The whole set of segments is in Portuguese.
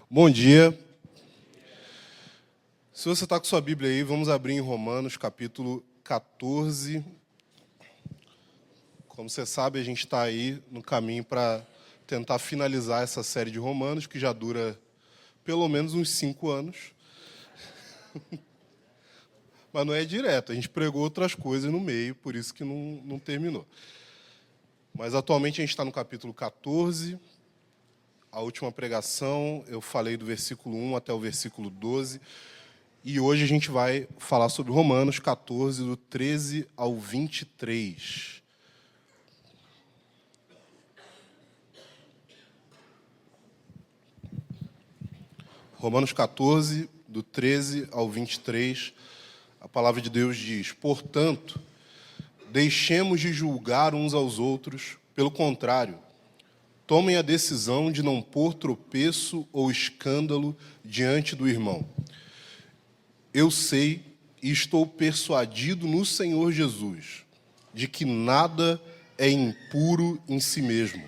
Bom dia. Se você está com sua Bíblia aí, vamos abrir em Romanos, capítulo 14. Como você sabe, a gente está aí no caminho para tentar finalizar essa série de Romanos, que já dura pelo menos uns 5 anos. Mas não é direto, a gente pregou outras coisas no meio, por isso que não terminou. Mas atualmente a gente está no capítulo 14. A última pregação, eu falei do versículo 1 até o versículo 12. E hoje a gente vai falar sobre Romanos 14, do 13 ao 23. Romanos 14, do 13 ao 23, a palavra de Deus diz: portanto, deixemos de julgar uns aos outros, pelo contrário, tomem a decisão de não pôr tropeço ou escândalo diante do irmão. Eu sei e estou persuadido no Senhor Jesus de que nada é impuro em si mesmo,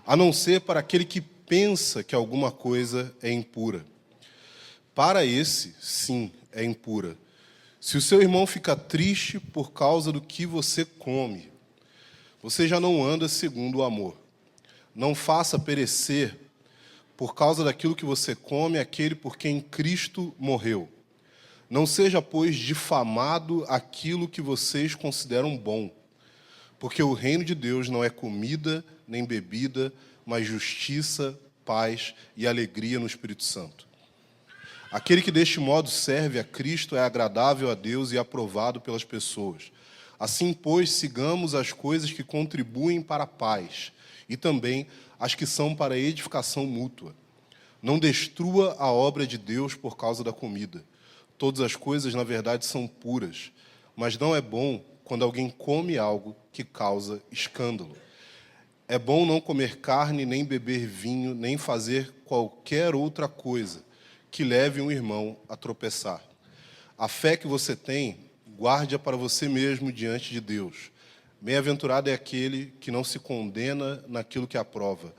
a não ser para aquele que pensa que alguma coisa é impura. Para esse, sim, é impura. Se o seu irmão fica triste por causa do que você come, você já não anda segundo o amor. Não faça perecer, por causa daquilo que você come, aquele por quem Cristo morreu. Não seja, pois, difamado aquilo que vocês consideram bom, porque o reino de Deus não é comida nem bebida, mas justiça, paz e alegria no Espírito Santo. Aquele que deste modo serve a Cristo é agradável a Deus e aprovado pelas pessoas. Assim, pois, sigamos as coisas que contribuem para a paz e também as que são para a edificação mútua. Não destrua a obra de Deus por causa da comida. Todas as coisas, na verdade, são puras, mas não é bom quando alguém come algo que causa escândalo. É bom não comer carne, nem beber vinho, nem fazer qualquer outra coisa que leve um irmão a tropeçar. A fé que você tem, guarde-a para você mesmo diante de Deus. Bem-aventurado é aquele que não se condena naquilo que aprova,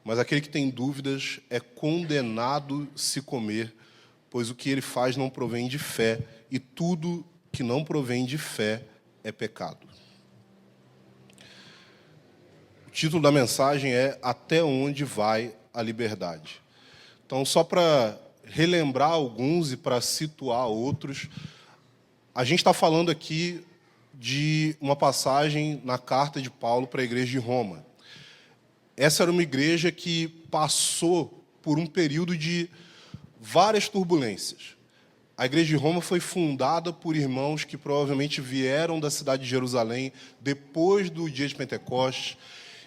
mas aquele que tem dúvidas é condenado se comer, pois o que ele faz não provém de fé, e tudo que não provém de fé é pecado. O título da mensagem é Até onde vai a liberdade? Então, só para relembrar alguns e para situar outros, a gente está falando aqui de uma passagem na carta de Paulo para a igreja de Roma. Essa era uma igreja que passou por um período de várias turbulências. A igreja de Roma foi fundada por irmãos que provavelmente vieram da cidade de Jerusalém depois do dia de Pentecostes.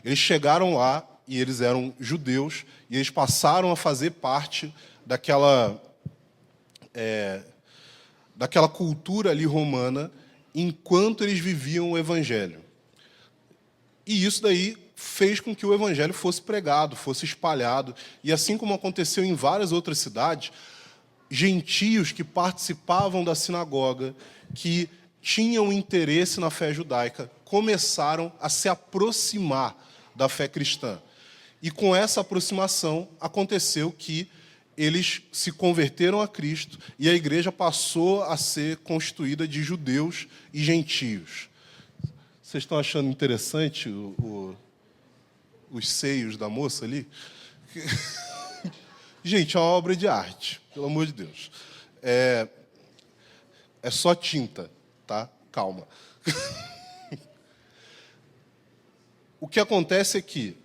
Eles chegaram lá e eles eram judeus e eles passaram a fazer parte daquela cultura ali romana enquanto eles viviam o evangelho. E isso daí fez com que o evangelho fosse pregado, fosse espalhado. E assim como aconteceu em várias outras cidades, gentios que participavam da sinagoga, que tinham interesse na fé judaica, começaram a se aproximar da fé cristã. E com essa aproximação, aconteceu que eles se converteram a Cristo e a igreja passou a ser constituída de judeus e gentios. Vocês estão achando interessante os seios da moça ali? Gente, é uma obra de arte, pelo amor de Deus. É só tinta, tá? Calma. O que acontece é que,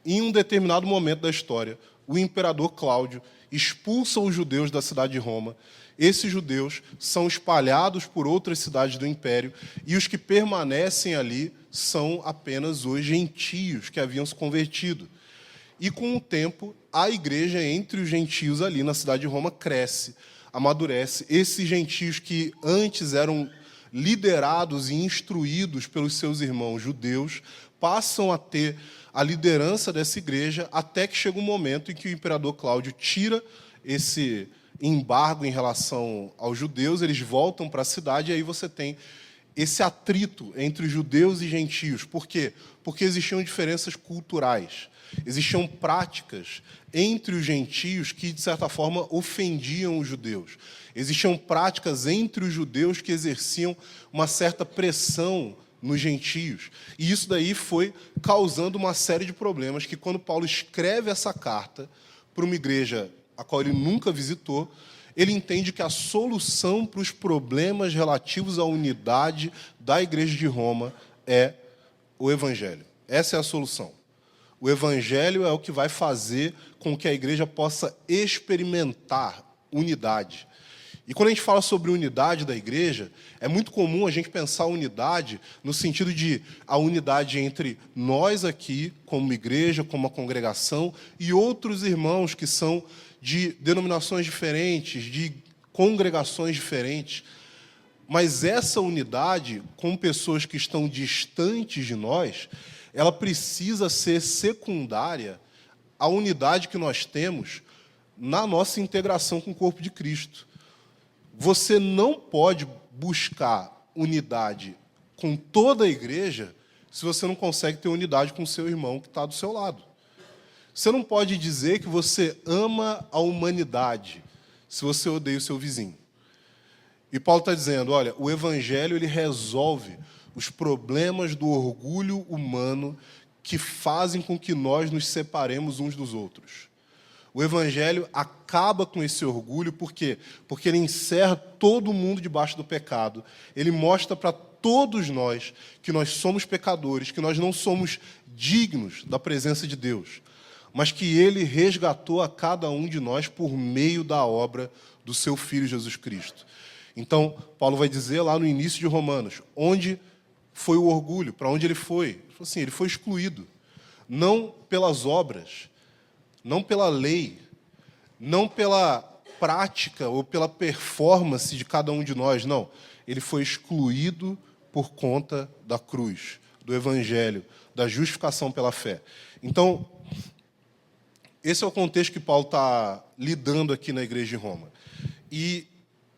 em um determinado momento da história, o imperador Cláudio expulsa os judeus da cidade de Roma. Esses judeus são espalhados por outras cidades do império e os que permanecem ali são apenas os gentios que haviam se convertido. E, com o tempo, a igreja entre os gentios ali na cidade de Roma cresce, amadurece. Esses gentios que antes eram liderados e instruídos pelos seus irmãos judeus passam a ter a liderança dessa igreja até que chega um momento em que o imperador Cláudio tira esse embargo em relação aos judeus, eles voltam para a cidade e aí você tem esse atrito entre judeus e gentios. Por quê? Porque existiam diferenças culturais. Existiam práticas entre os gentios que, de certa forma, ofendiam os judeus. Existiam práticas entre os judeus que exerciam uma certa pressão nos gentios. E isso daí foi causando uma série de problemas que, quando Paulo escreve essa carta para uma igreja a qual ele nunca visitou, ele entende que a solução para os problemas relativos à unidade da igreja de Roma é o Evangelho. Essa é a solução. O Evangelho é o que vai fazer com que a igreja possa experimentar unidade. E quando a gente fala sobre unidade da igreja, é muito comum a gente pensar a unidade no sentido de a unidade entre nós aqui, como igreja, como uma congregação, e outros irmãos que são de denominações diferentes, de congregações diferentes. Mas essa unidade, com pessoas que estão distantes de nós, ela precisa ser secundária à unidade que nós temos na nossa integração com o corpo de Cristo. Você não pode buscar unidade com toda a igreja se você não consegue ter unidade com o seu irmão que está do seu lado. Você não pode dizer que você ama a humanidade se você odeia o seu vizinho. E Paulo está dizendo, olha, o Evangelho ele resolve os problemas do orgulho humano que fazem com que nós nos separemos uns dos outros. O Evangelho acaba com esse orgulho, por quê? Porque ele encerra todo mundo debaixo do pecado. Ele mostra para todos nós que nós somos pecadores, que nós não somos dignos da presença de Deus, mas que ele resgatou a cada um de nós por meio da obra do seu Filho Jesus Cristo. Então, Paulo vai dizer lá no início de Romanos, onde foi o orgulho, para onde ele foi? Ele falou assim, ele foi excluído, não pelas obras, não pela lei, não pela prática ou pela performance de cada um de nós, não. Ele foi excluído por conta da cruz, do Evangelho, da justificação pela fé. Então, esse é o contexto que Paulo está lidando aqui na igreja de Roma. E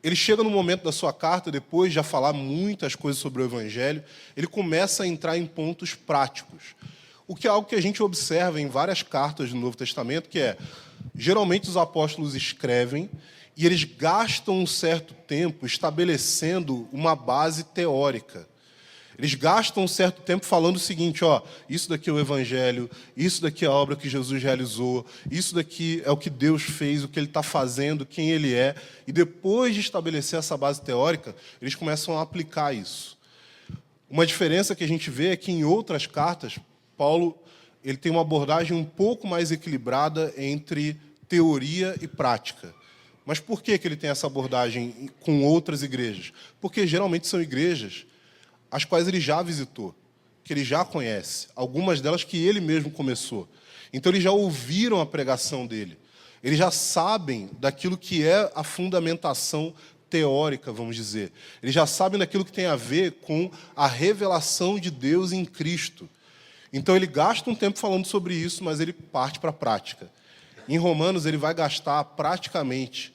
ele chega no momento da sua carta, depois de já falar muitas coisas sobre o Evangelho, ele começa a entrar em pontos práticos. O que é algo que a gente observa em várias cartas do Novo Testamento, que é, geralmente os apóstolos escrevem e eles gastam um certo tempo estabelecendo uma base teórica. Eles gastam um certo tempo falando o seguinte, ó, isso daqui é o Evangelho, isso daqui é a obra que Jesus realizou, isso daqui é o que Deus fez, o que Ele está fazendo, quem Ele é. E depois de estabelecer essa base teórica, eles começam a aplicar isso. Uma diferença que a gente vê é que em outras cartas, Paulo ele tem uma abordagem um pouco mais equilibrada entre teoria e prática. Mas por que ele tem essa abordagem com outras igrejas? Porque geralmente são igrejas as quais ele já visitou, que ele já conhece, algumas delas que ele mesmo começou. Então, eles já ouviram a pregação dele. Eles já sabem daquilo que é a fundamentação teórica, vamos dizer. Eles já sabem daquilo que tem a ver com a revelação de Deus em Cristo. Então, ele gasta um tempo falando sobre isso, mas ele parte para a prática. Em Romanos, ele vai gastar praticamente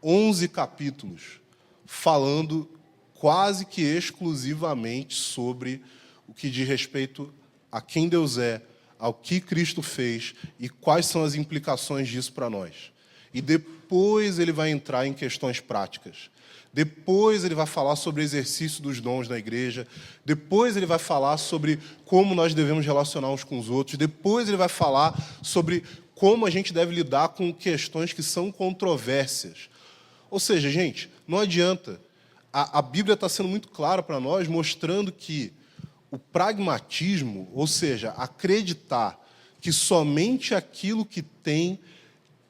11 capítulos falando quase que exclusivamente sobre o que diz respeito a quem Deus é, ao que Cristo fez e quais são as implicações disso para nós. E depois ele vai entrar em questões práticas. Depois ele vai falar sobre o exercício dos dons na igreja. Depois ele vai falar sobre como nós devemos relacionar uns com os outros. Depois ele vai falar sobre como a gente deve lidar com questões que são controvérsias. Ou seja, gente, não adianta. A Bíblia está sendo muito clara para nós, mostrando que o pragmatismo, ou seja, acreditar que somente aquilo que tem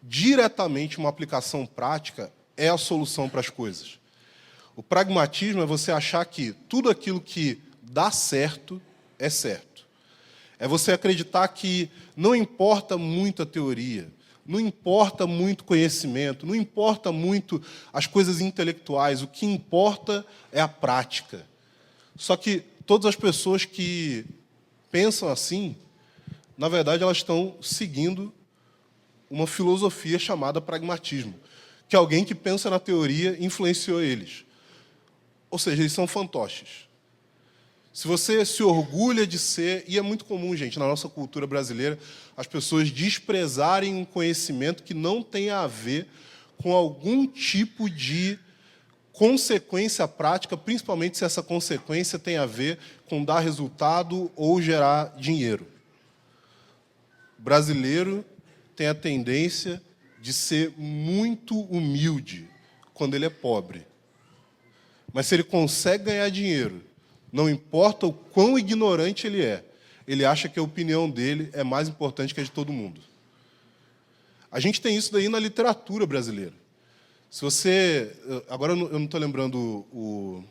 diretamente uma aplicação prática é a solução para as coisas. O pragmatismo é você achar que tudo aquilo que dá certo é certo. É você acreditar que não importa muito a teoria, não importa muito conhecimento, não importa muito as coisas intelectuais, o que importa é a prática. Só que todas as pessoas que pensam assim, na verdade, elas estão seguindo uma filosofia chamada pragmatismo, que alguém que pensa na teoria influenciou eles. Ou seja, eles são fantoches. Se você se orgulha de ser, e é muito comum, gente, na nossa cultura brasileira, as pessoas desprezarem um conhecimento que não tem a ver com algum tipo de consequência prática, principalmente se essa consequência tem a ver com dar resultado ou gerar dinheiro. O brasileiro tem a tendência de ser muito humilde quando ele é pobre. Mas se ele consegue ganhar dinheiro, não importa o quão ignorante ele acha que a opinião dele é mais importante que a de todo mundo. A gente tem isso daí na literatura brasileira. Se você... Agora eu não estou lembrando o...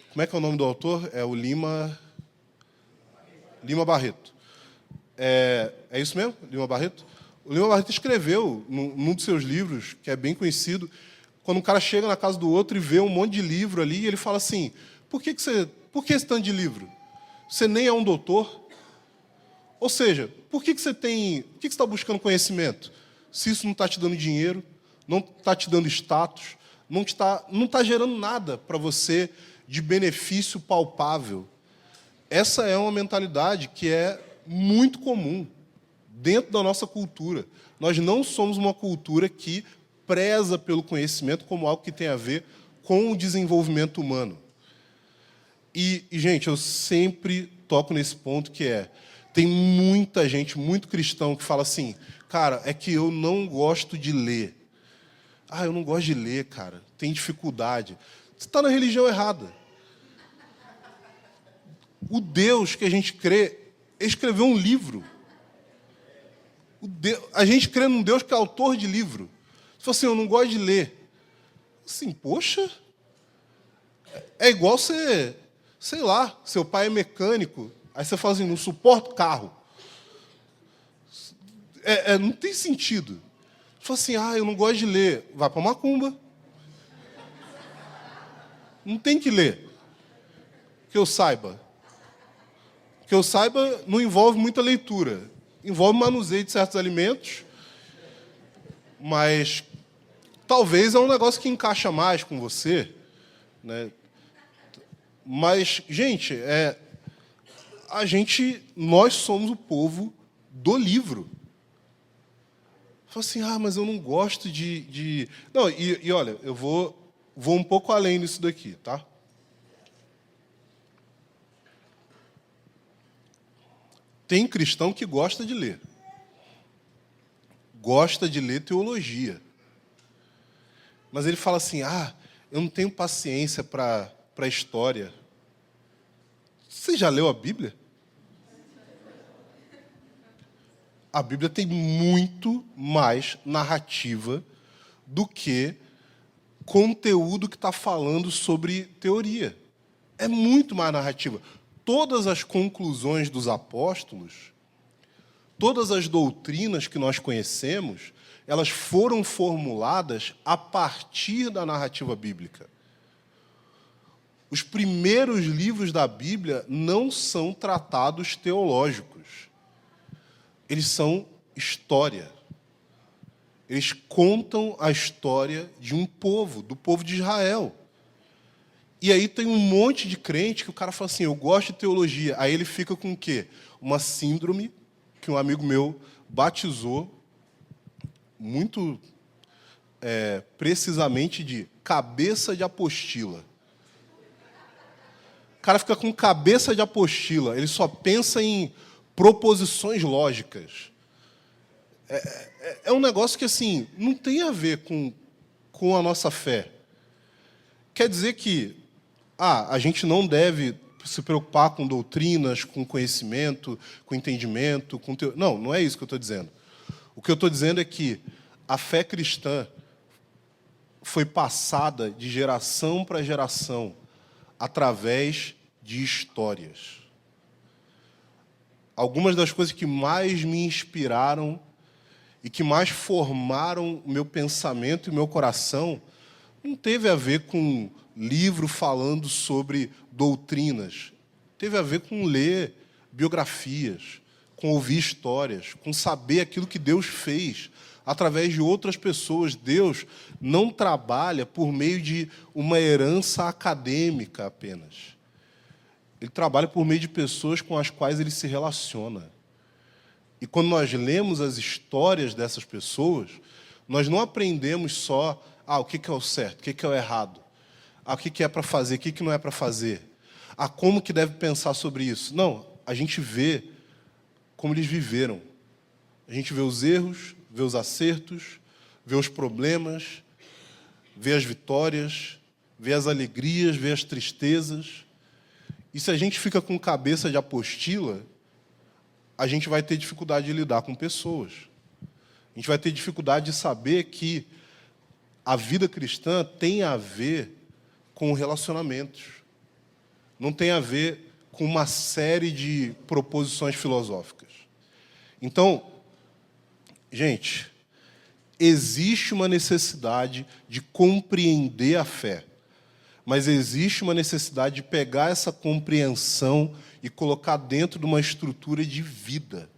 Como é que é o nome do autor? É o Lima Barreto. É isso mesmo? Lima Barreto? O Lima Barreto escreveu, num dos seus livros, que é bem conhecido, quando um cara chega na casa do outro e vê um monte de livro ali, e ele fala assim, por que esse tanto de livro? Você nem é um doutor? Ou seja, por que você está buscando conhecimento? Se isso não está te dando dinheiro, não está te dando status, não está gerando nada para você de benefício palpável. Essa é uma mentalidade que é muito comum dentro da nossa cultura. Nós não somos uma cultura que preza pelo conhecimento como algo que tem a ver com o desenvolvimento humano. E, gente, eu sempre toco nesse ponto que tem muita gente, muito cristão, que fala assim, cara, é que eu não gosto de ler. Eu não gosto de ler, cara, tem dificuldade. Você está na religião errada. O Deus que a gente crê escreveu um livro. A gente crê num Deus que é autor de livro. Se for assim, eu não gosto de ler. Assim, poxa, é igual você, sei lá, seu pai é mecânico, aí você fala assim, não suporto carro. Não tem sentido. Se for assim, eu não gosto de ler, vai para macumba. Não tem que ler. Que eu saiba. Que eu saiba, não envolve muita leitura. Envolve manuseio de certos alimentos, mas talvez é um negócio que encaixa mais com você, né? Mas, gente, nós somos o povo do livro. Fala assim, mas eu não gosto de... Não, e olha, eu vou um pouco além disso daqui, tá? Tem cristão que gosta de ler. Gosta de ler teologia. Mas ele fala assim, eu não tenho paciência para a história. Você já leu a Bíblia? A Bíblia tem muito mais narrativa do que conteúdo que está falando sobre teoria. É muito mais narrativa. Todas as conclusões dos apóstolos, todas as doutrinas que nós conhecemos, elas foram formuladas a partir da narrativa bíblica. Os primeiros livros da Bíblia não são tratados teológicos. Eles são história. Eles contam a história de um povo, do povo de Israel. E aí tem um monte de crente que o cara fala assim, eu gosto de teologia. Aí ele fica com o quê? Uma síndrome que um amigo meu batizou muito precisamente de cabeça de apostila. O cara fica com cabeça de apostila, ele só pensa em proposições lógicas. É um negócio que, assim, não tem a ver com a nossa fé. Quer dizer que a gente não deve se preocupar com doutrinas, com conhecimento, com entendimento, com não é isso que eu estou dizendo. O que eu estou dizendo é que a fé cristã foi passada de geração para geração através de histórias. Algumas das coisas que mais me inspiraram e que mais formaram o meu pensamento e o meu coração não teve a ver com livro falando sobre doutrinas. Teve a ver com ler biografias, com ouvir histórias, com saber aquilo que Deus fez através de outras pessoas. Deus não trabalha por meio de uma herança acadêmica apenas. Ele trabalha por meio de pessoas com as quais ele se relaciona. E quando nós lemos as histórias dessas pessoas, nós não aprendemos só o que é o certo, o que é o errado, o que é para fazer, o que não é para fazer, como que deve pensar sobre isso. Não, a gente vê como eles viveram. A gente vê os erros, vê os acertos, vê os problemas, vê as vitórias, vê as alegrias, vê as tristezas. E se a gente fica com cabeça de apostila, a gente vai ter dificuldade de lidar com pessoas. A gente vai ter dificuldade de saber que a vida cristã tem a ver com relacionamentos. Não tem a ver com uma série de proposições filosóficas. Então, gente, existe uma necessidade de compreender a fé, mas existe uma necessidade de pegar essa compreensão e colocar dentro de uma estrutura de vida.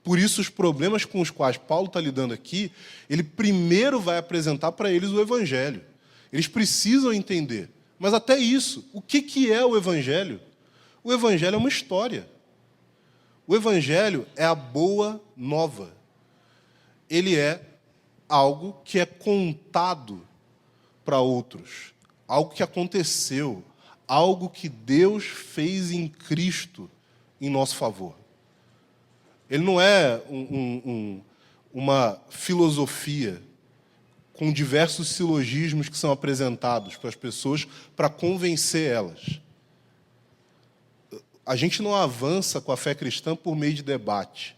Por isso, os problemas com os quais Paulo está lidando aqui, ele primeiro vai apresentar para eles o Evangelho. Eles precisam entender. Mas até isso, o que é o Evangelho? O Evangelho é uma história. O Evangelho é a boa nova. Ele é algo que é contado para outros, algo que aconteceu, algo que Deus fez em Cristo em nosso favor. Ele não é uma filosofia com diversos silogismos que são apresentados para as pessoas para convencer elas. A gente não avança com a fé cristã por meio de debate.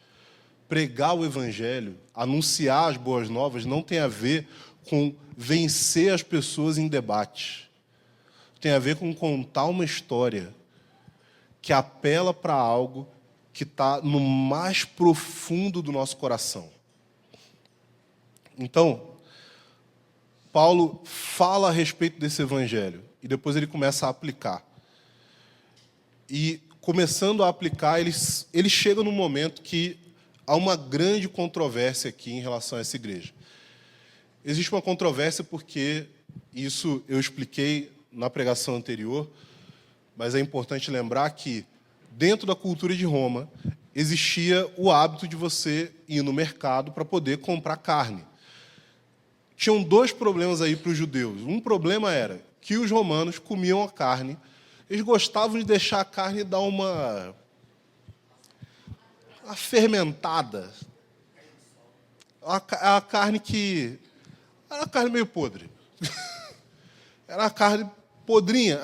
Pregar o Evangelho, anunciar as boas novas, não tem a ver com vencer as pessoas em debate. Tem a ver com contar uma história que apela para algo que está no mais profundo do nosso coração. Então, Paulo fala a respeito desse Evangelho e depois ele começa a aplicar. E, começando a aplicar, ele chega num momento que há uma grande controvérsia aqui em relação a essa igreja. Existe uma controvérsia porque, isso eu expliquei na pregação anterior, mas é importante lembrar que, dentro da cultura de Roma, existia o hábito de você ir no mercado para poder comprar carne. Tinham dois problemas aí para os judeus. Um problema era que os romanos comiam a carne, eles gostavam de deixar a carne dar uma fermentada. A carne que... Era uma carne meio podre. Era uma carne podrinha.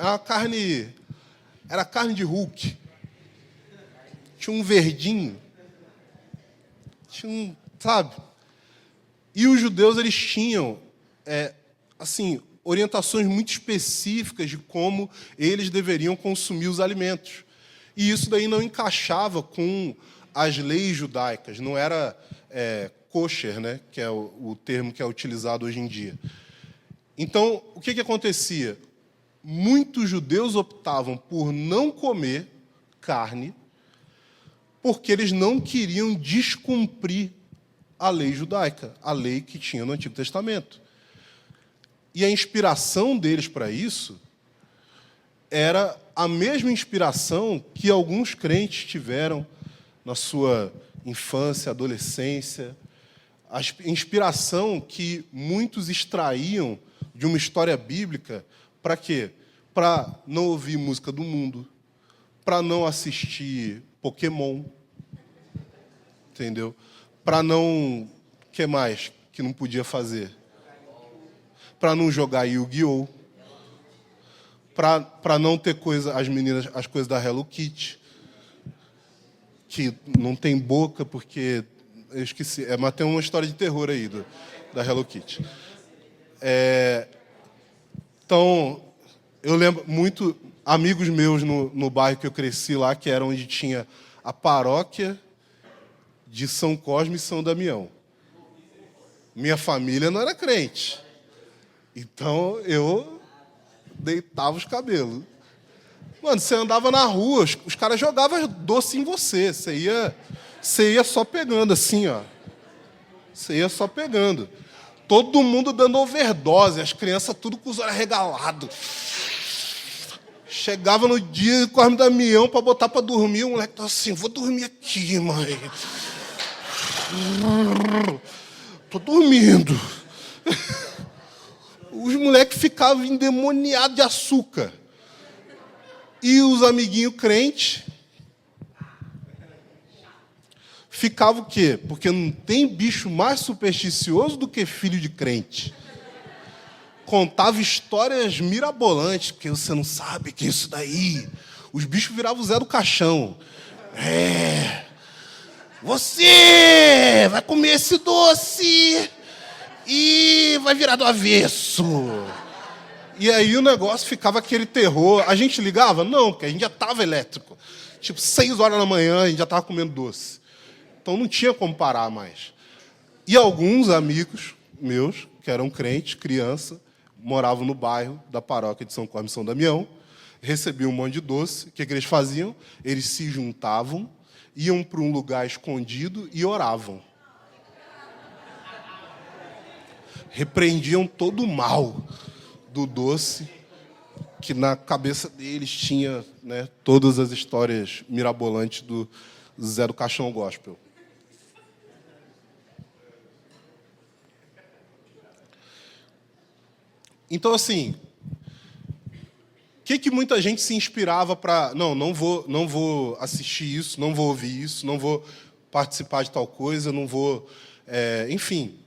Era carne de Hulk. Tinha um verdinho. Sabe? E os judeus, eles tinham, orientações muito específicas de como eles deveriam consumir os alimentos. E isso daí não encaixava com as leis judaicas, não era kosher, né, que é o termo que é utilizado hoje em dia. Então, o que acontecia? Muitos judeus optavam por não comer carne porque eles não queriam descumprir a lei judaica, a lei que tinha no Antigo Testamento. E a inspiração deles para isso era a mesma inspiração que alguns crentes tiveram na sua infância, adolescência, a inspiração que muitos extraíam de uma história bíblica para quê? Para não ouvir música do mundo, para não assistir Pokémon, entendeu? Para não... O que mais que não podia fazer? Para não jogar Yu-Gi-Oh! Para não ter as coisas da Hello Kitty, que não tem boca, porque... Eu esqueci, mas tem uma história de terror aí da Hello Kitty. Então, eu lembro muito... Amigos meus no bairro que eu cresci lá, que era onde tinha a paróquia de São Cosme e São Damião. Minha família não era crente. Então, eu deitava os cabelos. Mano, você andava na rua, os caras jogavam doce em você. Você ia Você ia só pegando assim, ó. Você ia só pegando. Todo mundo dando overdose, as crianças tudo com os olhos arregalados. Chegava no dia com o Damião para botar para dormir, o moleque tava assim, vou dormir aqui, mãe. Tô dormindo. Os moleques ficavam endemoniados de açúcar. E os amiguinhos crentes ficavam o quê? Porque não tem bicho mais supersticioso do que filho de crente. Contava histórias mirabolantes, porque você não sabe que isso daí. Os bichos viravam o Zé do Caixão. Você vai comer esse doce e vai virar do avesso. E aí o negócio ficava aquele terror. A gente ligava? Não, porque a gente já estava elétrico. Tipo, 6 horas da manhã, a gente já estava comendo doce. Então não tinha como parar mais. E alguns amigos meus, que eram crentes, criança, moravam no bairro da paróquia de São Cosme e São Damião, recebiam um monte de doce. O que eles faziam? Eles se juntavam, iam para um lugar escondido e oravam. Repreendiam todo o mal do doce, que na cabeça deles tinha, né, todas as histórias mirabolantes do Zé do Caixão Gospel. Então, assim, o que muita gente se inspirava para... Não vou assistir isso, não vou ouvir isso, não vou participar de tal coisa, não vou... enfim,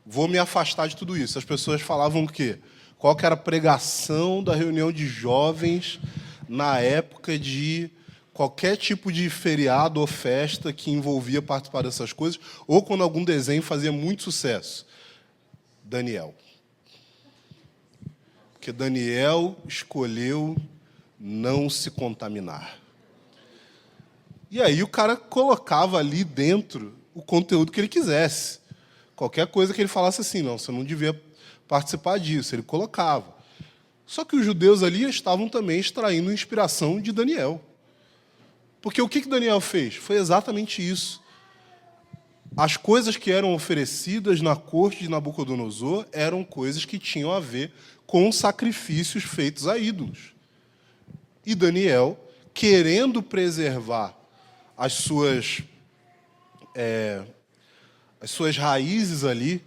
vou me afastar de tudo isso. As pessoas falavam o quê? Qual que era a pregação da reunião de jovens na época de qualquer tipo de feriado ou festa que envolvia participar dessas coisas, ou quando algum desenho fazia muito sucesso? Daniel. Porque Daniel escolheu não se contaminar. E aí o cara colocava ali dentro o conteúdo que ele quisesse. Qualquer coisa que ele falasse assim, não, você não devia participar disso, ele colocava. Só que os judeus ali estavam também extraindo inspiração de Daniel. Porque o que Daniel fez? Foi exatamente isso. As coisas que eram oferecidas na corte de Nabucodonosor eram coisas que tinham a ver com sacrifícios feitos a ídolos. E Daniel, querendo preservar as suas raízes ali,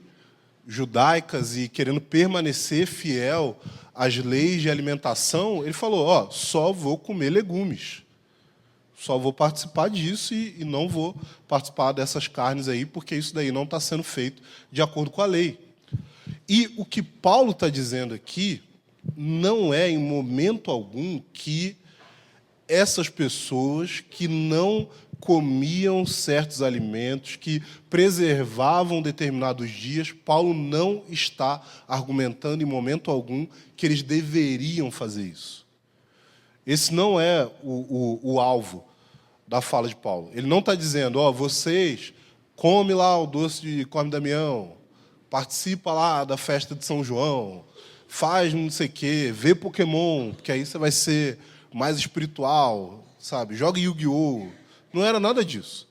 judaicas, e querendo permanecer fiel às leis de alimentação, ele falou, só vou comer legumes. Só vou participar disso e não vou participar dessas carnes aí, porque isso daí não está sendo feito de acordo com a lei. E o que Paulo está dizendo aqui não é, em momento algum, que essas pessoas que não comiam certos alimentos, que preservavam determinados dias, Paulo não está argumentando, em momento algum, que eles deveriam fazer isso. Esse não é o alvo da fala de Paulo. Ele não está dizendo, vocês comem lá o doce de Cosme Damião, participa lá da festa de São João, faz não sei o quê, vê Pokémon, porque aí você vai ser mais espiritual, sabe? Joga Yu-Gi-Oh! Não era nada disso.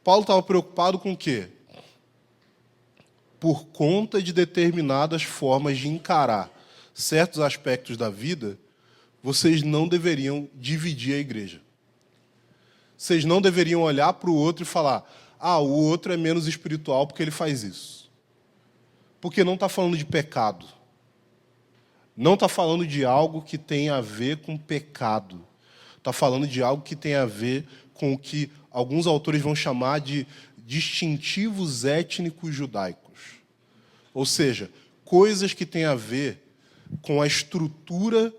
Paulo estava preocupado com o quê? Por conta de determinadas formas de encarar certos aspectos da vida, vocês não deveriam dividir a igreja. Vocês não deveriam olhar para o outro e falar, o outro é menos espiritual porque ele faz isso. Porque não está falando de pecado. Não está falando de algo que tem a ver com pecado. Está falando de algo que tem a ver com o que alguns autores vão chamar de distintivos étnicos judaicos. Ou seja, coisas que têm a ver com a estrutura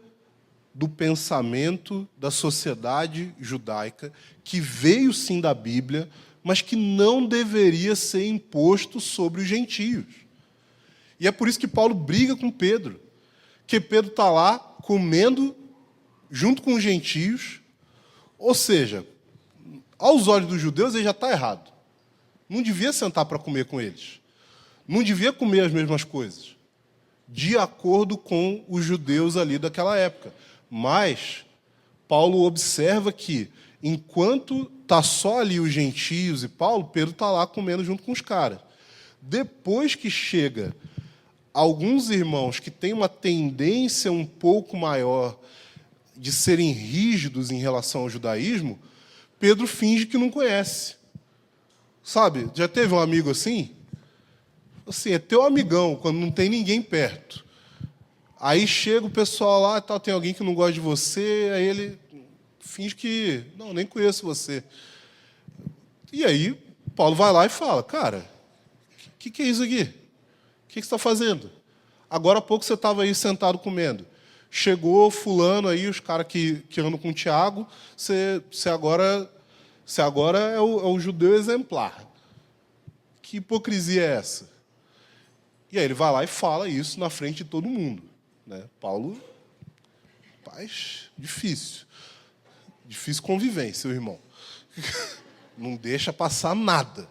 do pensamento da sociedade judaica, que veio sim da Bíblia, mas que não deveria ser imposto sobre os gentios. E é por isso que Paulo briga com Pedro, que Pedro está lá comendo junto com os gentios, ou seja, aos olhos dos judeus ele já está errado. Não devia sentar para comer com eles. Não devia comer as mesmas coisas, de acordo com os judeus ali daquela época. Mas Paulo observa que, enquanto tá só ali os gentios e Paulo, Pedro está lá comendo junto com os caras. Depois que chega alguns irmãos que têm uma tendência um pouco maior de serem rígidos em relação ao judaísmo, Pedro finge que não conhece. Sabe, já teve um amigo assim? Assim, é teu amigão, quando não tem ninguém perto. Aí chega o pessoal lá, tal, tem alguém que não gosta de você, aí ele finge que, não, nem conheço você. E aí, Paulo vai lá e fala, cara, o que é isso aqui? O que você está fazendo? Agora há pouco você estava aí sentado comendo. Chegou fulano aí, os caras que andam com o Tiago, você agora é o judeu exemplar. Que hipocrisia é essa? E aí ele vai lá e fala isso na frente de todo mundo. Né? Paulo, paz, difícil. Difícil convivência, o irmão. Não deixa passar nada.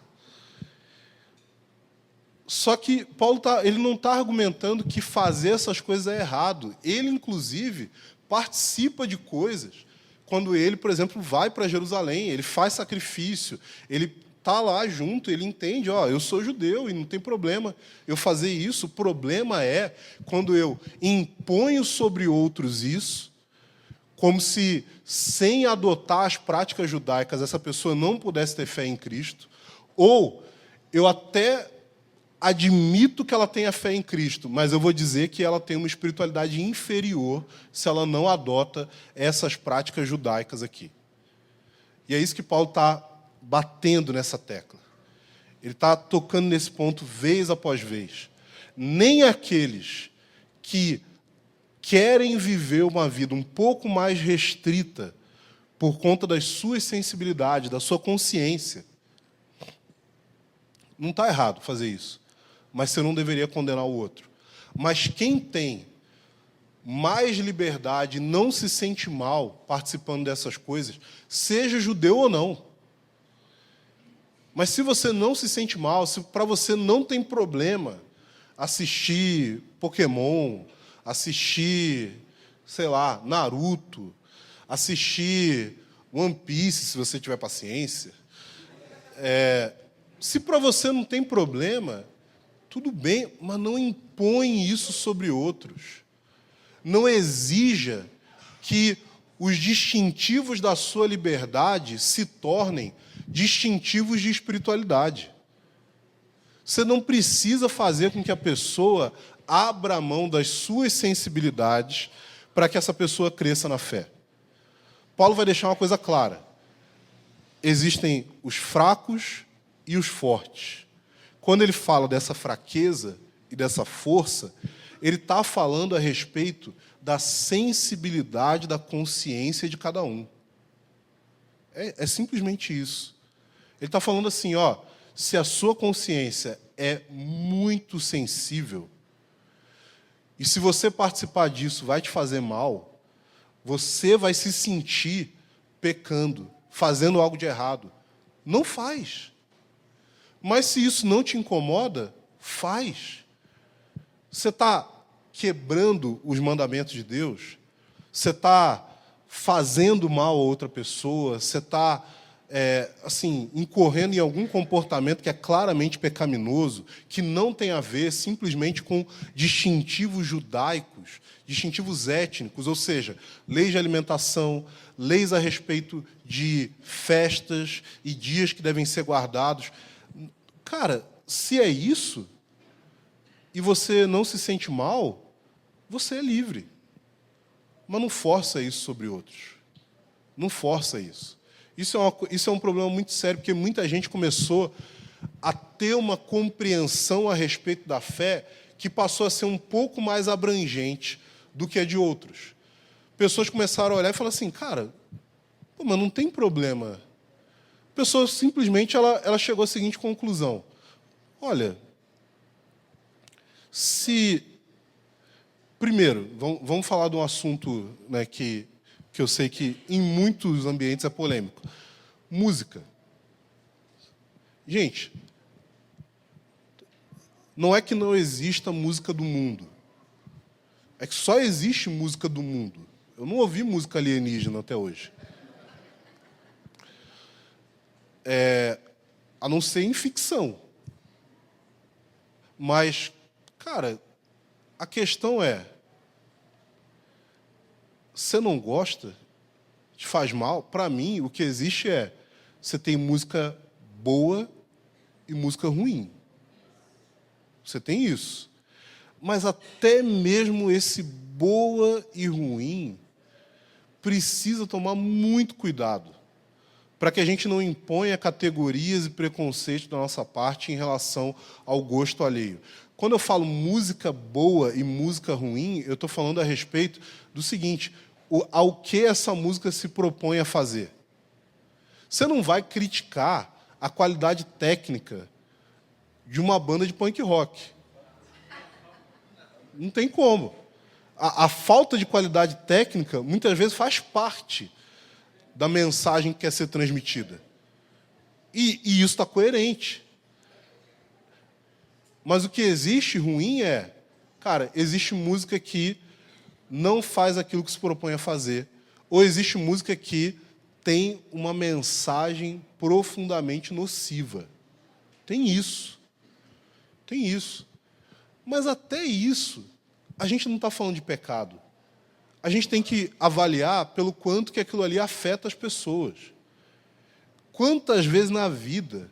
Só que Paulo ele não está argumentando que fazer essas coisas é errado. Ele, inclusive, participa de coisas. Quando ele, por exemplo, vai para Jerusalém, ele faz sacrifício, ele está lá junto, ele entende, eu sou judeu e não tem problema eu fazer isso. O problema é quando eu imponho sobre outros isso, como se, sem adotar as práticas judaicas, essa pessoa não pudesse ter fé em Cristo, ou eu até admito que ela tenha fé em Cristo, mas eu vou dizer que ela tem uma espiritualidade inferior se ela não adota essas práticas judaicas aqui. E é isso que Paulo está batendo nessa tecla. Ele está tocando nesse ponto vez após vez. Nem aqueles que querem viver uma vida um pouco mais restrita por conta das suas sensibilidades, da sua consciência. Não está errado fazer isso, mas você não deveria condenar o outro. Mas quem tem mais liberdade e não se sente mal participando dessas coisas, seja judeu ou não. Mas se você não se sente mal, se para você não tem problema assistir Pokémon, assistir, sei lá, Naruto, assistir One Piece, se você tiver paciência, se para você não tem problema, tudo bem, mas não impõe isso sobre outros. Não exija que os distintivos da sua liberdade se tornem distintivos de espiritualidade. Você não precisa fazer com que a pessoa abra a mão das suas sensibilidades para que essa pessoa cresça na fé. Paulo vai deixar uma coisa clara. Existem os fracos e os fortes. Quando ele fala dessa fraqueza e dessa força, ele está falando a respeito da sensibilidade, da consciência de cada um. É simplesmente isso. Ele está falando assim, se a sua consciência é muito sensível, e se você participar disso vai te fazer mal, você vai se sentir pecando, fazendo algo de errado. Não faz. Mas se isso não te incomoda, faz. Você está quebrando os mandamentos de Deus? Você está fazendo mal a outra pessoa? Você está incorrendo em algum comportamento que é claramente pecaminoso, que não tem a ver simplesmente com distintivos judaicos, distintivos étnicos, ou seja, leis de alimentação, leis a respeito de festas e dias que devem ser guardados. Cara, se é isso, e você não se sente mal, você é livre. Mas não força isso sobre outros. Não força isso. Isso é um problema muito sério, porque muita gente começou a ter uma compreensão a respeito da fé que passou a ser um pouco mais abrangente do que a de outros. Pessoas começaram a olhar e falar assim, cara, mas não tem problema. A pessoa simplesmente ela chegou à seguinte conclusão. Olha, primeiro, vamos falar de um assunto, né, que eu sei que em muitos ambientes é polêmico. Música. Gente, não é que não exista música do mundo. É que só existe música do mundo. Eu não ouvi música alienígena até hoje. a não ser em ficção. Mas, cara, a questão é, você não gosta, te faz mal? Para mim, o que existe é, você tem música boa e música ruim. Você tem isso. Mas até mesmo esse boa e ruim precisa tomar muito cuidado para que a gente não imponha categorias e preconceitos da nossa parte em relação ao gosto alheio. Quando eu falo música boa e música ruim, eu estou falando a respeito do seguinte, ao que essa música se propõe a fazer. Você não vai criticar a qualidade técnica de uma banda de punk rock. Não tem como. A falta de qualidade técnica, muitas vezes, faz parte da mensagem que quer ser transmitida. E isso está coerente. Mas o que existe ruim é, cara, existe música que não faz aquilo que se propõe a fazer, ou existe música que tem uma mensagem profundamente nociva. Tem isso. Tem isso. Mas até isso, a gente não está falando de pecado. A gente tem que avaliar pelo quanto que aquilo ali afeta as pessoas. Quantas vezes na vida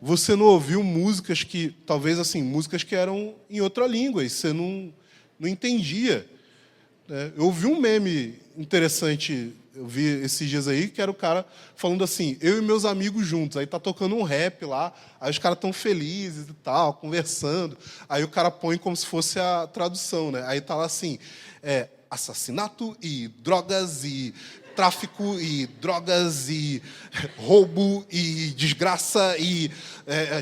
você não ouviu músicas que, talvez assim, músicas que eram em outra língua e você não entendia. Eu ouvi um meme interessante, eu vi esses dias aí, que era o cara falando assim, eu e meus amigos juntos, aí tá tocando um rap lá, aí os caras estão felizes e tal, conversando, aí o cara põe como se fosse a tradução, né? Aí tá lá assim, assassinato e drogas e tráfico e drogas e roubo e desgraça e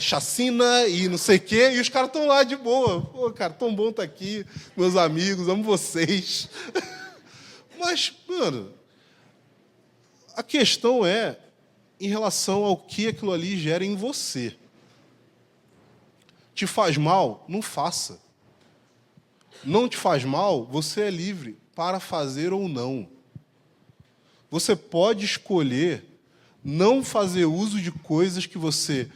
chacina e não sei o quê, e os caras estão lá de boa. Pô, cara, tão bom estar aqui, meus amigos, amo vocês. Mas, mano, a questão é em relação ao que aquilo ali gera em você. Te faz mal? Não faça. Não te faz mal? Você é livre para fazer ou não. Você pode escolher não fazer uso de coisas que você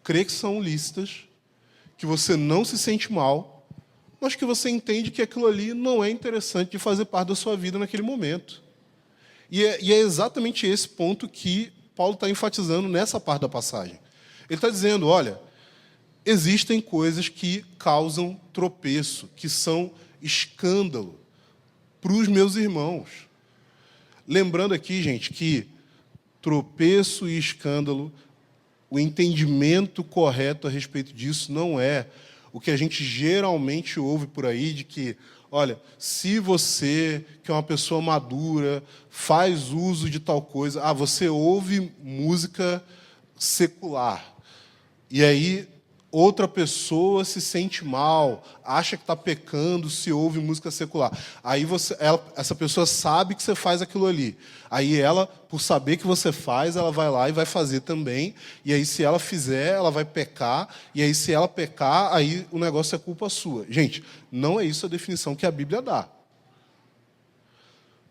crê que são lícitas, que você não se sente mal, mas que você entende que aquilo ali não é interessante de fazer parte da sua vida naquele momento. E é exatamente esse ponto que Paulo está enfatizando nessa parte da passagem. Ele está dizendo, olha, existem coisas que causam tropeço, que são escândalo para os meus irmãos. Lembrando aqui, gente, que tropeço e escândalo, o entendimento correto a respeito disso não é o que a gente geralmente ouve por aí, de que, olha, se você, que é uma pessoa madura, faz uso de tal coisa, você ouve música secular, e aí outra pessoa se sente mal, acha que está pecando se ouve música secular. Aí essa pessoa sabe que você faz aquilo ali. Aí ela, por saber que você faz, ela vai lá e vai fazer também. E aí, se ela fizer, ela vai pecar. E aí, se ela pecar, aí o negócio é culpa sua. Gente, não é isso a definição que a Bíblia dá.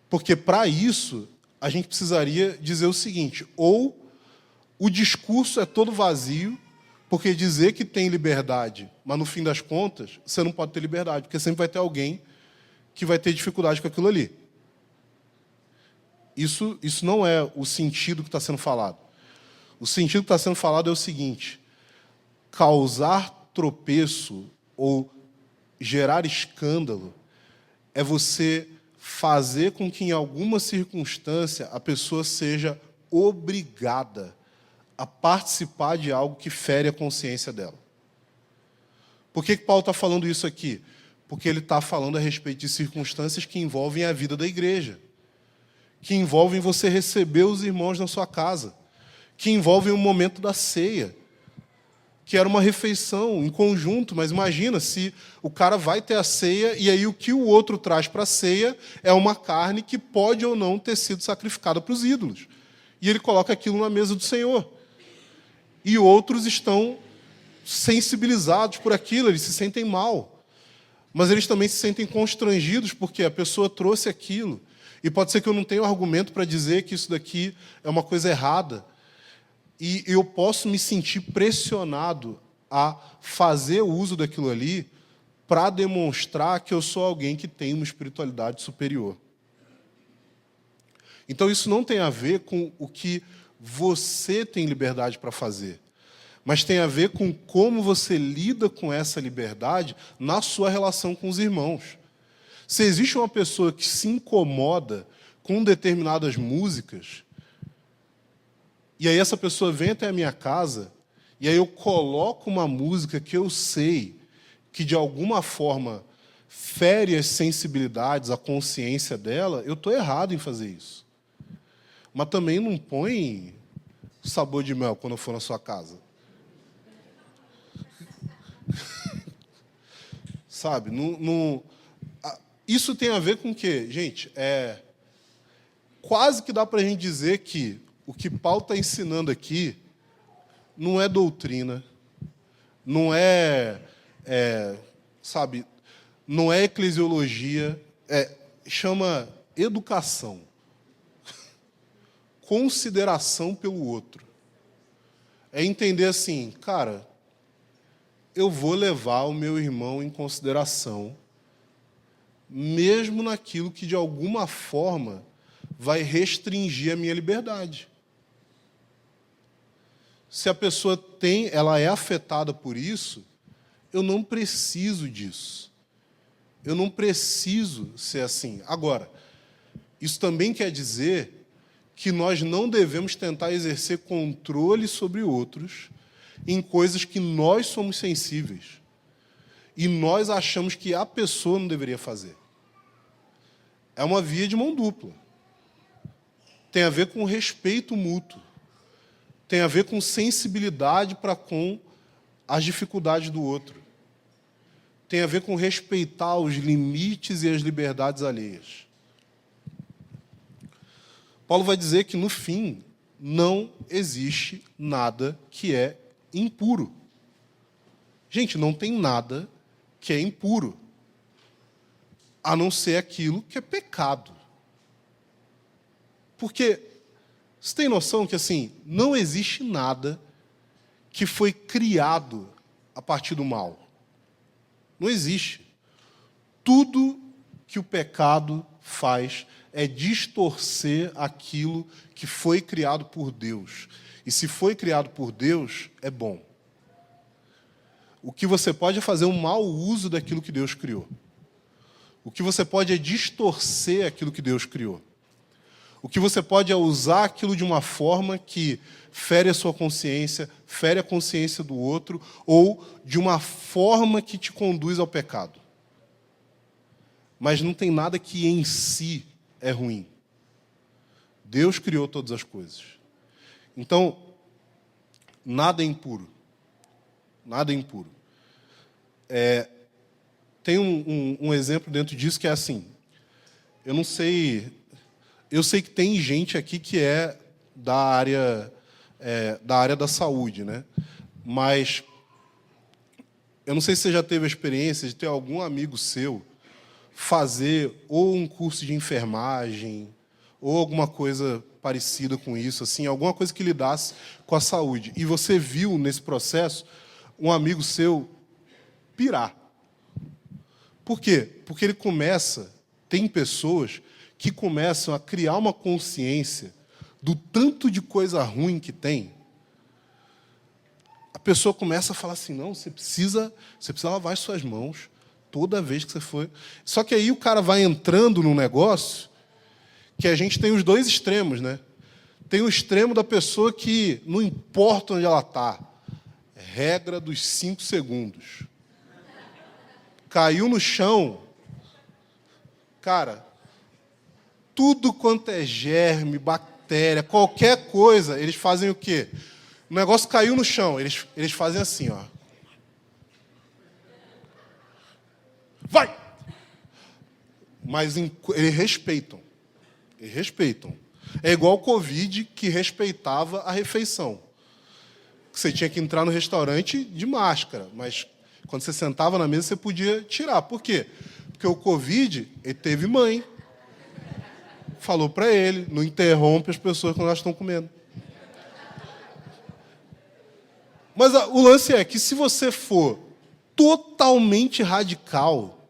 Porque, para isso, a gente precisaria dizer o seguinte, ou o discurso é todo vazio, porque dizer que tem liberdade, mas no fim das contas, você não pode ter liberdade, porque sempre vai ter alguém que vai ter dificuldade com aquilo ali. Isso não é o sentido que está sendo falado. O sentido que está sendo falado é o seguinte, causar tropeço ou gerar escândalo é você fazer com que, em alguma circunstância, a pessoa seja obrigada a participar de algo que fere a consciência dela. Por que Paulo está falando isso aqui? Porque ele está falando a respeito de circunstâncias que envolvem a vida da igreja, que envolvem você receber os irmãos na sua casa, que envolvem o momento da ceia, que era uma refeição em conjunto, mas imagina se o cara vai ter a ceia e aí o que o outro traz para a ceia é uma carne que pode ou não ter sido sacrificada para os ídolos. E ele coloca aquilo na mesa do Senhor. E outros estão sensibilizados por aquilo, eles se sentem mal. Mas eles também se sentem constrangidos porque a pessoa trouxe aquilo. E pode ser que eu não tenha um argumento para dizer que isso daqui é uma coisa errada. e eu posso me sentir pressionado a fazer uso daquilo ali para demonstrar que eu sou alguém que tem uma espiritualidade superior. Então, isso não tem a ver com o que você tem liberdade para fazer, mas tem a ver com como você lida com essa liberdade na sua relação com os irmãos. Se existe uma pessoa que se incomoda com determinadas músicas, e aí essa pessoa vem até a minha casa, e aí eu coloco uma música que eu sei que, de alguma forma, fere as sensibilidades, a consciência dela, eu estou errado em fazer isso. Mas também não põe sabor de mel quando eu for na sua casa. Sabe? Isso tem a ver com o quê? Gente, quase que dá para a gente dizer que o que Paulo está ensinando aqui não é doutrina, não sabe, não é eclesiologia, chama educação. Consideração pelo outro. É entender assim, cara, eu vou levar o meu irmão em consideração, mesmo naquilo que, de alguma forma, vai restringir a minha liberdade. Se a pessoa ela é afetada por isso, eu não preciso disso. Eu não preciso ser assim. Agora, isso também quer dizer que nós não devemos tentar exercer controle sobre outros em coisas que nós somos sensíveis e nós achamos que a pessoa não deveria fazer. É uma via de mão dupla. Tem a ver com respeito mútuo. Tem a ver com sensibilidade para com as dificuldades do outro. Tem a ver com respeitar os limites e as liberdades alheias. Paulo vai dizer que, no fim, não existe nada que é impuro. Gente, não tem nada que é impuro, a não ser aquilo que é pecado. Porque você tem noção que, assim, não existe nada que foi criado a partir do mal. Não existe. Tudo que o pecado faz é distorcer aquilo que foi criado por Deus. E se foi criado por Deus, é bom. O que você pode é fazer um mau uso daquilo que Deus criou. O que você pode é distorcer aquilo que Deus criou. O que você pode é usar aquilo de uma forma que fere a sua consciência, fere a consciência do outro, ou de uma forma que te conduz ao pecado. Mas não tem nada que em si é ruim. Deus criou todas as coisas. Então, nada é impuro. Nada é impuro. Tem um exemplo dentro disso que é assim. Eu sei que tem gente aqui que é da área da saúde, né? Mas eu não sei se você já teve a experiência de ter algum amigo seu fazer ou um curso de enfermagem ou alguma coisa parecida com isso, assim, alguma coisa que lidasse com a saúde. E você viu nesse processo um amigo seu pirar. Por quê? Porque tem pessoas que começam a criar uma consciência do tanto de coisa ruim que tem. A pessoa começa a falar assim, não, você precisa lavar as suas mãos toda vez que você for. Só que aí o cara vai entrando num negócio que a gente tem os dois extremos, né? Tem o extremo da pessoa que não importa onde ela está. Regra dos 5 segundos. Caiu no chão. Cara, tudo quanto é germe, bactéria, qualquer coisa, eles fazem o quê? O negócio caiu no chão, eles fazem assim, ó. Vai! Mas eles respeitam. Eles respeitam. É igual o Covid, que respeitava a refeição. Você tinha que entrar no restaurante de máscara, mas quando você sentava na mesa, você podia tirar. Por quê? Porque o Covid, ele teve mãe. Falou para ele, não interrompe as pessoas quando elas estão comendo. Mas o lance é que se você for totalmente radical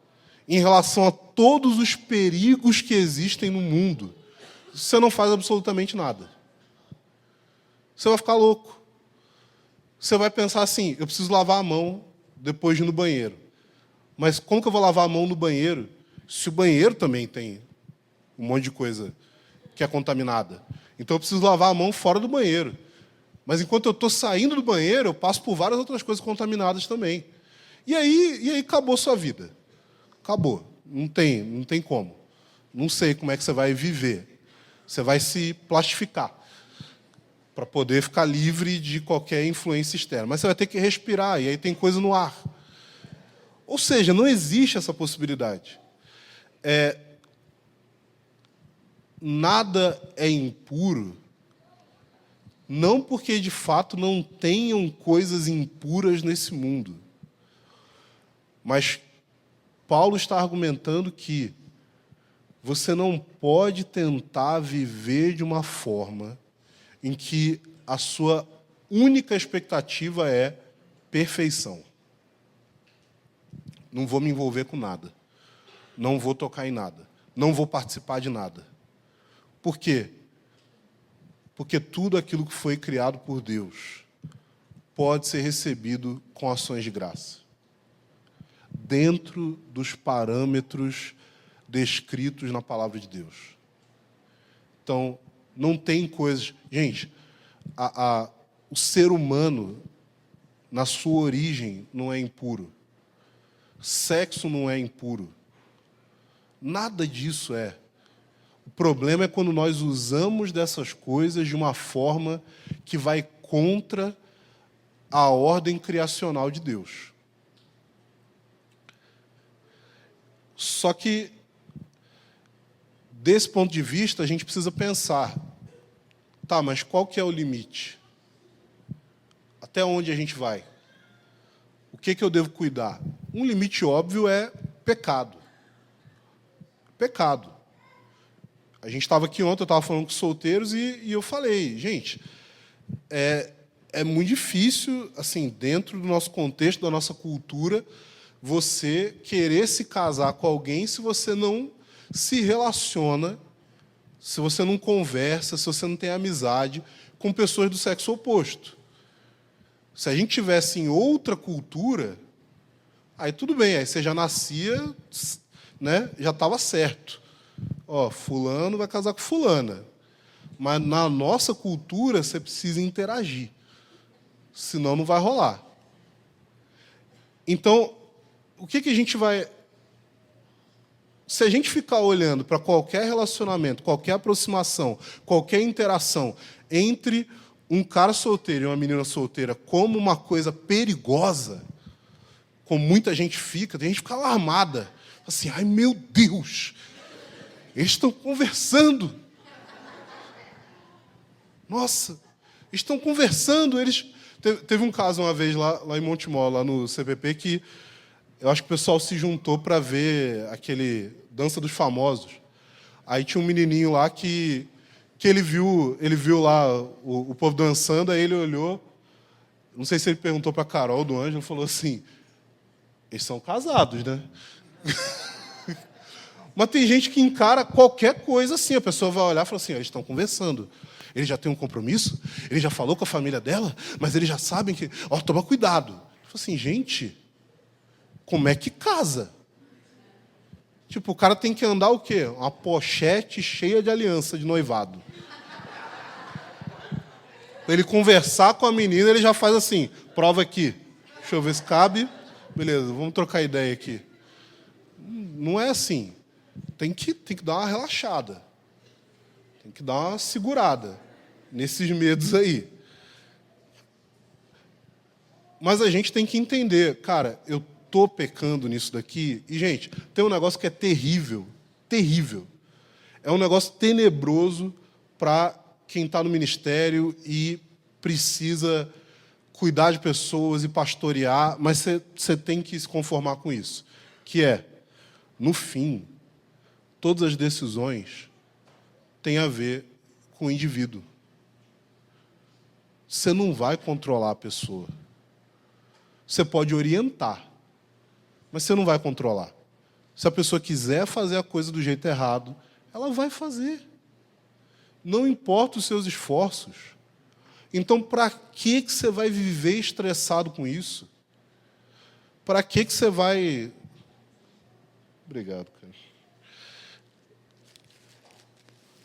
em relação a todos os perigos que existem no mundo, você não faz absolutamente nada. Você vai ficar louco. Você vai pensar assim, eu preciso lavar a mão depois de ir no banheiro. Mas como que eu vou lavar a mão no banheiro se o banheiro também tem um monte de coisa que é contaminada? Então eu preciso lavar a mão fora do banheiro. Mas enquanto eu estou saindo do banheiro, eu passo por várias outras coisas contaminadas também. E aí acabou sua vida. Acabou. Não tem como. Não sei como é que você vai viver. Você vai se plastificar para poder ficar livre de qualquer influência externa. Mas você vai ter que respirar, e aí tem coisa no ar. Ou seja, não existe essa possibilidade. Nada é impuro, não porque, de fato, não tenham coisas impuras nesse mundo. Mas Paulo está argumentando que você não pode tentar viver de uma forma em que a sua única expectativa é perfeição. Não vou me envolver com nada. Não vou tocar em nada. Não vou participar de nada. Por quê? Porque tudo aquilo que foi criado por Deus pode ser recebido com ações de graça, dentro dos parâmetros descritos na palavra de Deus. Então, não tem coisas... Gente, o ser humano, na sua origem, não é impuro. Sexo não é impuro. Nada disso é. O problema é quando nós usamos dessas coisas de uma forma que vai contra a ordem criacional de Deus. Só que, desse ponto de vista, a gente precisa pensar, tá, mas qual que é o limite? Até onde a gente vai? O que eu devo cuidar? Um limite óbvio é pecado. Pecado. A gente estava aqui ontem, eu estava falando com solteiros e eu falei, gente, é muito difícil, assim, dentro do nosso contexto, da nossa cultura, você querer se casar com alguém se você não se relaciona, se você não conversa, se você não tem amizade com pessoas do sexo oposto. Se a gente tivesse em outra cultura, aí tudo bem, aí você já nascia, né, já estava certo. Ó, fulano vai casar com fulana. Mas na nossa cultura você precisa interagir. Senão não vai rolar. Então, o que a gente vai... Se a gente ficar olhando para qualquer relacionamento, qualquer aproximação, qualquer interação entre um cara solteiro e uma menina solteira como uma coisa perigosa, como muita gente fica, tem gente que fica alarmada. Assim, ai meu Deus, eles estão conversando. Nossa, estão conversando. Eles... Teve um caso uma vez lá em Montemor, lá no CPP, que eu acho que o pessoal se juntou para ver aquele Dança dos Famosos. Aí tinha um menininho lá que ele viu lá o povo dançando, aí ele olhou, não sei se ele perguntou para a Carol do Ângelo, falou assim, eles são casados, né? Mas tem gente que encara qualquer coisa assim, a pessoa vai olhar e fala assim, eles estão conversando. Ele já tem um compromisso? Ele já falou com a família dela? Mas eles já sabem que... Ó, toma cuidado. Eu falo assim, gente, como é que casa? Tipo, o cara tem que andar o quê? Uma pochete cheia de aliança de noivado. Pra ele conversar com a menina, ele já faz assim, prova aqui. Deixa eu ver se cabe. Beleza, vamos trocar ideia aqui. Não é assim. Tem que dar uma relaxada. Tem que dar uma segurada nesses medos aí. Mas a gente tem que entender, cara, eu estou pecando nisso daqui. E, gente, tem um negócio que é terrível, terrível. É um negócio tenebroso para quem está no ministério e precisa cuidar de pessoas e pastorear, mas você tem que se conformar com isso. Que é, no fim, todas as decisões têm a ver com o indivíduo. Você não vai controlar a pessoa. Você pode orientar, mas você não vai controlar. Se a pessoa quiser fazer a coisa do jeito errado, ela vai fazer. Não importa os seus esforços. Então, para que você vai viver estressado com isso? Para que você vai... Obrigado, cara.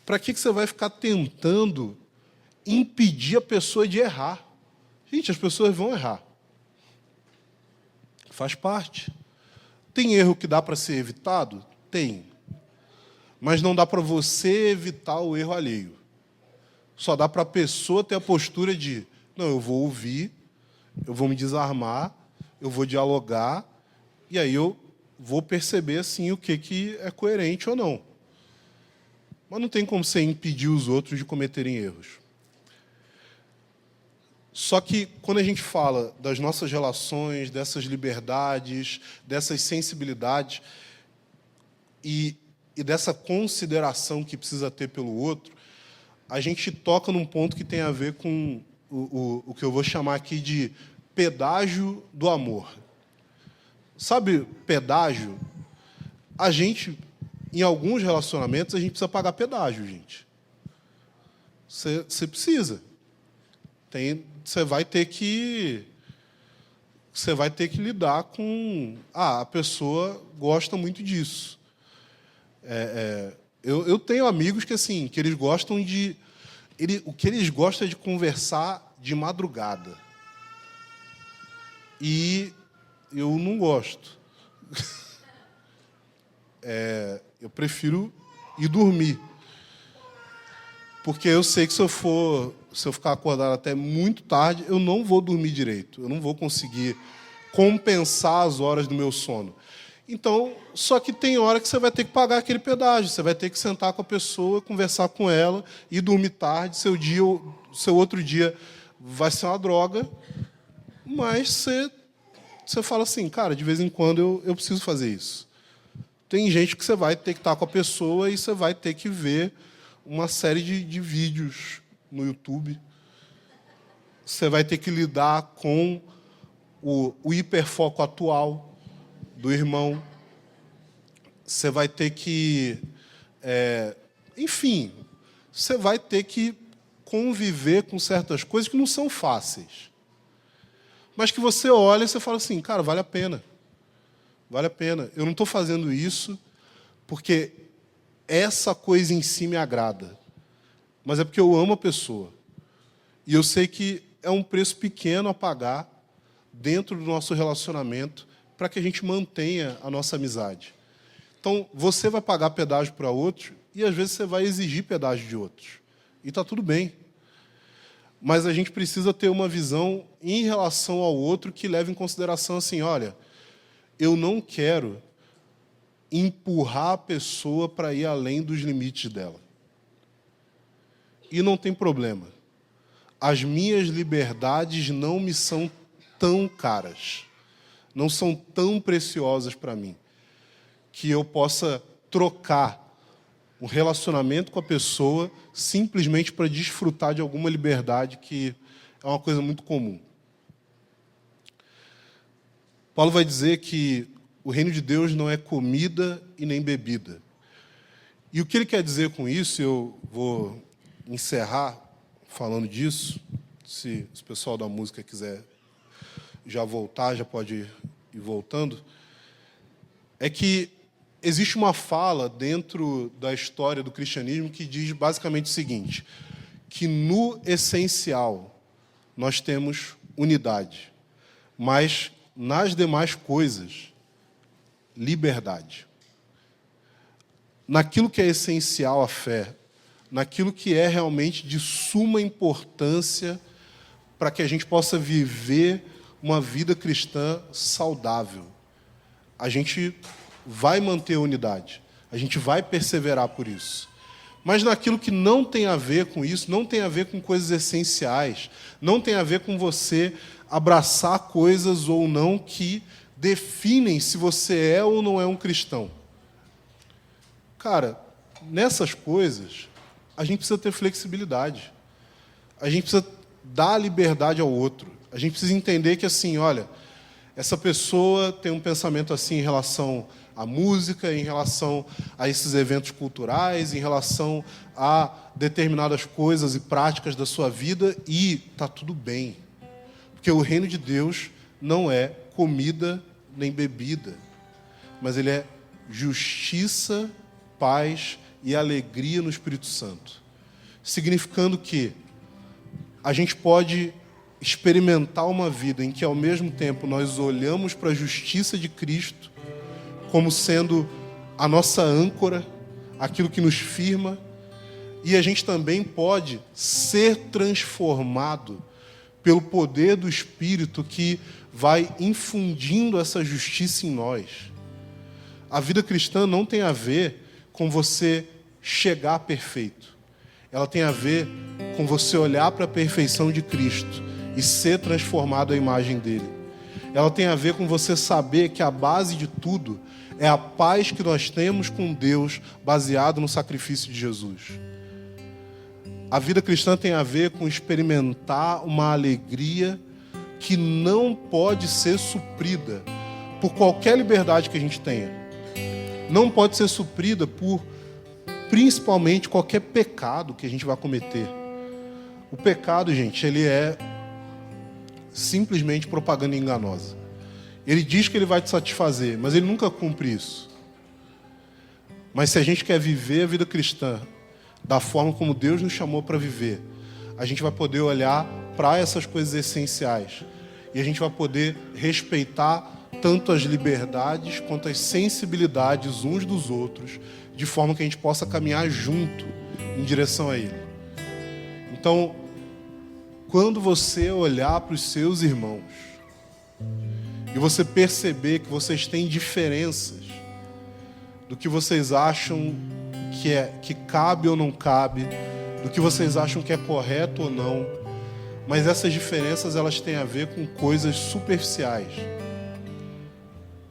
Para que você vai ficar tentando impedir a pessoa de errar? Gente, as pessoas vão errar. Faz parte. Tem erro que dá para ser evitado? Tem. Mas não dá para você evitar o erro alheio. Só dá para a pessoa ter a postura de, não, eu vou ouvir, eu vou me desarmar, eu vou dialogar, e aí eu vou perceber assim, o que é coerente ou não. Mas não tem como você impedir os outros de cometerem erros. Só que, quando a gente fala das nossas relações, dessas liberdades, dessas sensibilidades e dessa consideração que precisa ter pelo outro, a gente toca num ponto que tem a ver com o que eu vou chamar aqui de pedágio do amor. Sabe, pedágio? A gente, em alguns relacionamentos, a gente precisa pagar pedágio, gente. Você precisa. Você vai ter que lidar com... a pessoa gosta muito disso. Eu tenho amigos que, assim, que eles gostam de... o que eles gostam é de conversar de madrugada. E eu não gosto. Eu prefiro ir dormir. Porque eu sei que se eu ficar acordado até muito tarde, eu não vou dormir direito. Eu não vou conseguir compensar as horas do meu sono. Então, só que tem hora que você vai ter que pagar aquele pedágio. Você vai ter que sentar com a pessoa, conversar com ela, ir dormir tarde. Seu outro dia vai ser uma droga. Mas você fala assim, cara, de vez em quando eu preciso fazer isso. Tem gente que você vai ter que estar com a pessoa e você vai ter que ver uma série de vídeos no YouTube. Você vai ter que lidar com o hiperfoco atual do irmão. Você vai ter que... enfim, você vai ter que conviver com certas coisas que não são fáceis. Mas que você olha e você fala assim, cara, vale a pena. Vale a pena. Eu não estou fazendo isso porque essa coisa em si me agrada. Mas é porque eu amo a pessoa. E eu sei que é um preço pequeno a pagar dentro do nosso relacionamento para que a gente mantenha a nossa amizade. Então, você vai pagar pedágio para outros e, às vezes, você vai exigir pedágio de outros. E está tudo bem. Mas a gente precisa ter uma visão em relação ao outro que leve em consideração assim, olha, eu não quero empurrar a pessoa para ir além dos limites dela. E não tem problema. As minhas liberdades não me são tão caras, não são tão preciosas para mim, que eu possa trocar um relacionamento com a pessoa simplesmente para desfrutar de alguma liberdade que é uma coisa muito comum. Paulo vai dizer que o reino de Deus não é comida e nem bebida. E o que ele quer dizer com isso, eu vou encerrar falando disso. Se o pessoal da música quiser já voltar, já pode ir voltando. É que existe uma fala dentro da história do cristianismo que diz basicamente o seguinte, que no essencial nós temos unidade, mas nas demais coisas, liberdade. Naquilo que é essencial à fé, naquilo que é realmente de suma importância para que a gente possa viver uma vida cristã saudável. A gente vai manter a unidade, a gente vai perseverar por isso. Mas naquilo que não tem a ver com isso, não tem a ver com coisas essenciais, não tem a ver com você abraçar coisas ou não que definem se você é ou não é um cristão. Cara, nessas coisas, a gente precisa ter flexibilidade. A gente precisa dar liberdade ao outro. A gente precisa entender que, assim, olha, Essa pessoa tem um pensamento assim em relação à música, em relação a esses eventos culturais, em relação a determinadas coisas e práticas da sua vida, e está tudo bem. Porque o reino de Deus não é comida nem bebida, mas ele é justiça, paz e alegria no Espírito Santo. Significando que a gente pode experimentar uma vida em que, ao mesmo tempo, nós olhamos para a justiça de Cristo como sendo a nossa âncora, aquilo que nos firma, e a gente também pode ser transformado pelo poder do Espírito que vai infundindo essa justiça em nós. A vida cristã não tem a ver com você chegar perfeito. Ela tem a ver com você olhar para a perfeição de Cristo e ser transformado à imagem dele. Ela tem a ver com você saber que a base de tudo é a paz que nós temos com Deus, baseado no sacrifício de Jesus. A vida cristã tem a ver com experimentar uma alegria que não pode ser suprida por qualquer liberdade que a gente tenha. Não pode ser suprida por, principalmente, qualquer pecado que a gente vai cometer. O pecado, gente, ele é simplesmente propaganda enganosa. Ele diz que ele vai te satisfazer, mas ele nunca cumpre isso. Mas se a gente quer viver a vida cristã da forma como Deus nos chamou para viver, a gente vai poder olhar para essas coisas essenciais e a gente vai poder respeitar tanto as liberdades quanto as sensibilidades uns dos outros, de forma que a gente possa caminhar junto em direção a Ele. Então, quando você olhar para os seus irmãos e você perceber que vocês têm diferenças do que vocês acham que cabe ou não cabe, do que vocês acham que é correto ou não, mas essas diferenças elas têm a ver com coisas superficiais.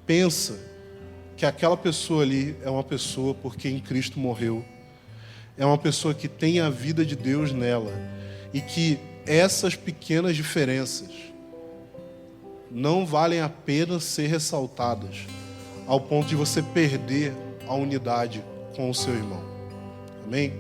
Pensa que aquela pessoa ali é uma pessoa por quem Cristo morreu, é uma pessoa que tem a vida de Deus nela, e que essas pequenas diferenças não valem a pena ser ressaltadas ao ponto de você perder a unidade com o seu irmão. Amém?